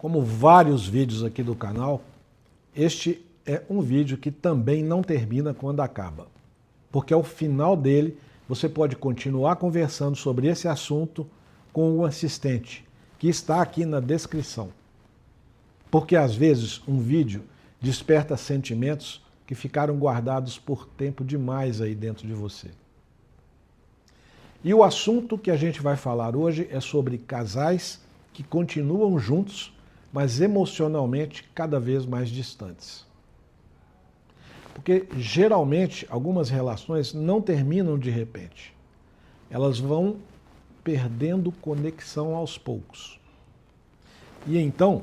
Como vários vídeos aqui do canal, este é um vídeo que também não termina quando acaba. Porque ao final dele, você pode continuar conversando sobre esse assunto com o assistente, que está aqui na descrição. Porque às vezes um vídeo desperta sentimentos que ficaram guardados por tempo demais aí dentro de você. E o assunto que a gente vai falar hoje é sobre casais que continuam juntos, mas emocionalmente cada vez mais distantes. Porque geralmente algumas relações não terminam de repente. Elas vão perdendo conexão aos poucos. E então,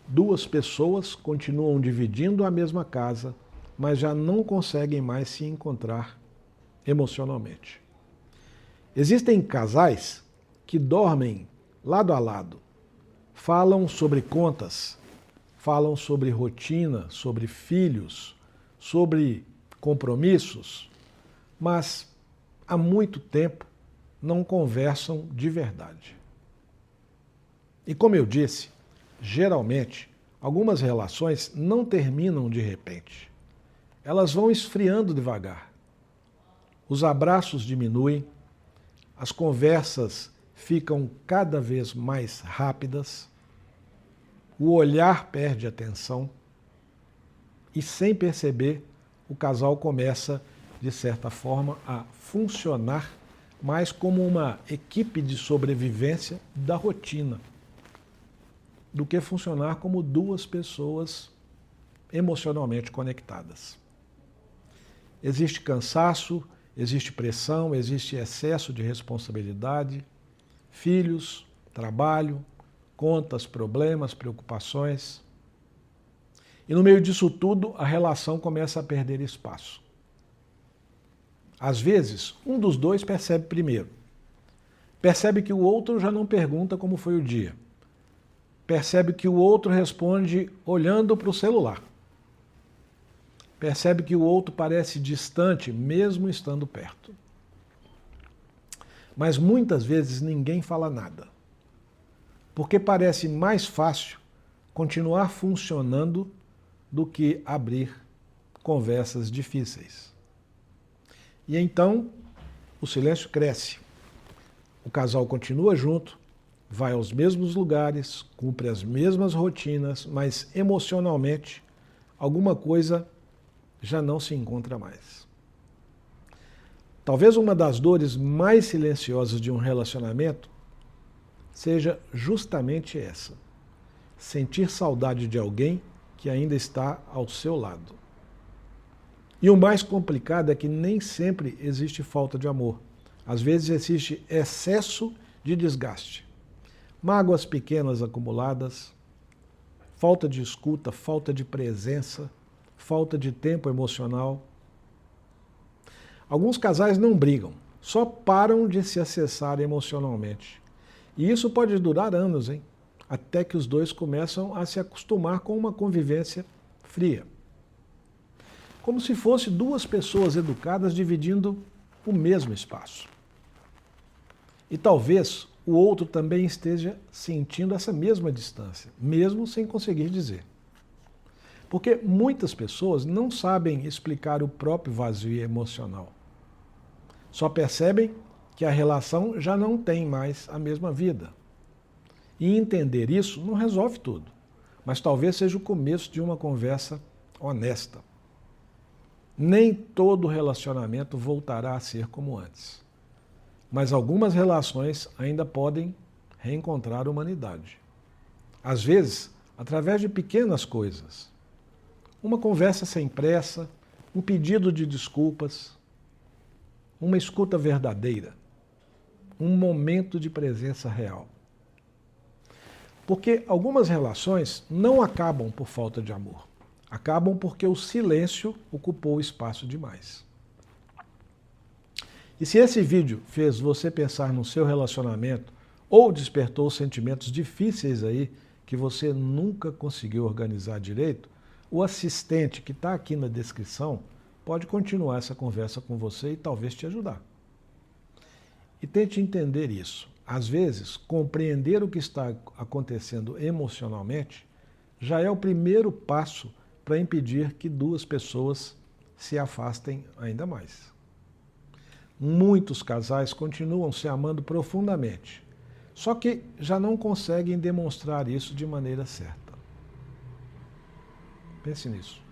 duas pessoas continuam dividindo a mesma casa, mas já não conseguem mais se encontrar emocionalmente. Existem casais que dormem lado a lado, falam sobre contas, falam sobre rotina, sobre filhos, sobre compromissos, mas há muito tempo não conversam de verdade. E como eu disse, geralmente algumas relações não terminam de repente. Elas vão esfriando devagar. Os abraços diminuem, as conversas ficam cada vez mais rápidas, o olhar perde atenção e, sem perceber, o casal começa, de certa forma, a funcionar mais como uma equipe de sobrevivência da rotina, do que funcionar como duas pessoas emocionalmente conectadas. Existe cansaço, existe pressão, existe excesso de responsabilidade, filhos, trabalho, contas, problemas, preocupações. E no meio disso tudo, a relação começa a perder espaço. Às vezes, um dos dois percebe primeiro. Percebe que o outro já não pergunta como foi o dia. Percebe que o outro responde olhando para o celular. Percebe que o outro parece distante, mesmo estando perto. Mas muitas vezes ninguém fala nada. Porque parece mais fácil continuar funcionando do que abrir conversas difíceis. E então o silêncio cresce. O casal continua junto, vai aos mesmos lugares, cumpre as mesmas rotinas, mas emocionalmente alguma coisa já não se encontra mais. Talvez uma das dores mais silenciosas de um relacionamento seja justamente essa: sentir saudade de alguém que ainda está ao seu lado. E o mais complicado é que nem sempre existe falta de amor. Às vezes existe excesso de desgaste. Mágoas pequenas acumuladas, falta de escuta, falta de presença, falta de tempo emocional. Alguns casais não brigam, só param de se acessar emocionalmente. E isso pode durar anos, hein? Até que os dois começam a se acostumar com uma convivência fria. Como se fosse duas pessoas educadas dividindo o mesmo espaço. E talvez o outro também esteja sentindo essa mesma distância, mesmo sem conseguir dizer. Porque muitas pessoas não sabem explicar o próprio vazio emocional. Só percebem que a relação já não tem mais a mesma vida. E entender isso não resolve tudo, mas talvez seja o começo de uma conversa honesta. Nem todo relacionamento voltará a ser como antes, mas algumas relações ainda podem reencontrar a humanidade. Às vezes, através de pequenas coisas. Uma conversa sem pressa, um pedido de desculpas, uma escuta verdadeira, um momento de presença real. Porque algumas relações não acabam por falta de amor. Acabam porque o silêncio ocupou o espaço demais. E se esse vídeo fez você pensar no seu relacionamento ou despertou sentimentos difíceis aí que você nunca conseguiu organizar direito, o assistente que está aqui na descrição pode continuar essa conversa com você e talvez te ajudar. E tente entender isso. Às vezes, compreender o que está acontecendo emocionalmente já é o primeiro passo para impedir que duas pessoas se afastem ainda mais. Muitos casais continuam se amando profundamente, só que já não conseguem demonstrar isso de maneira certa. Pense nisso.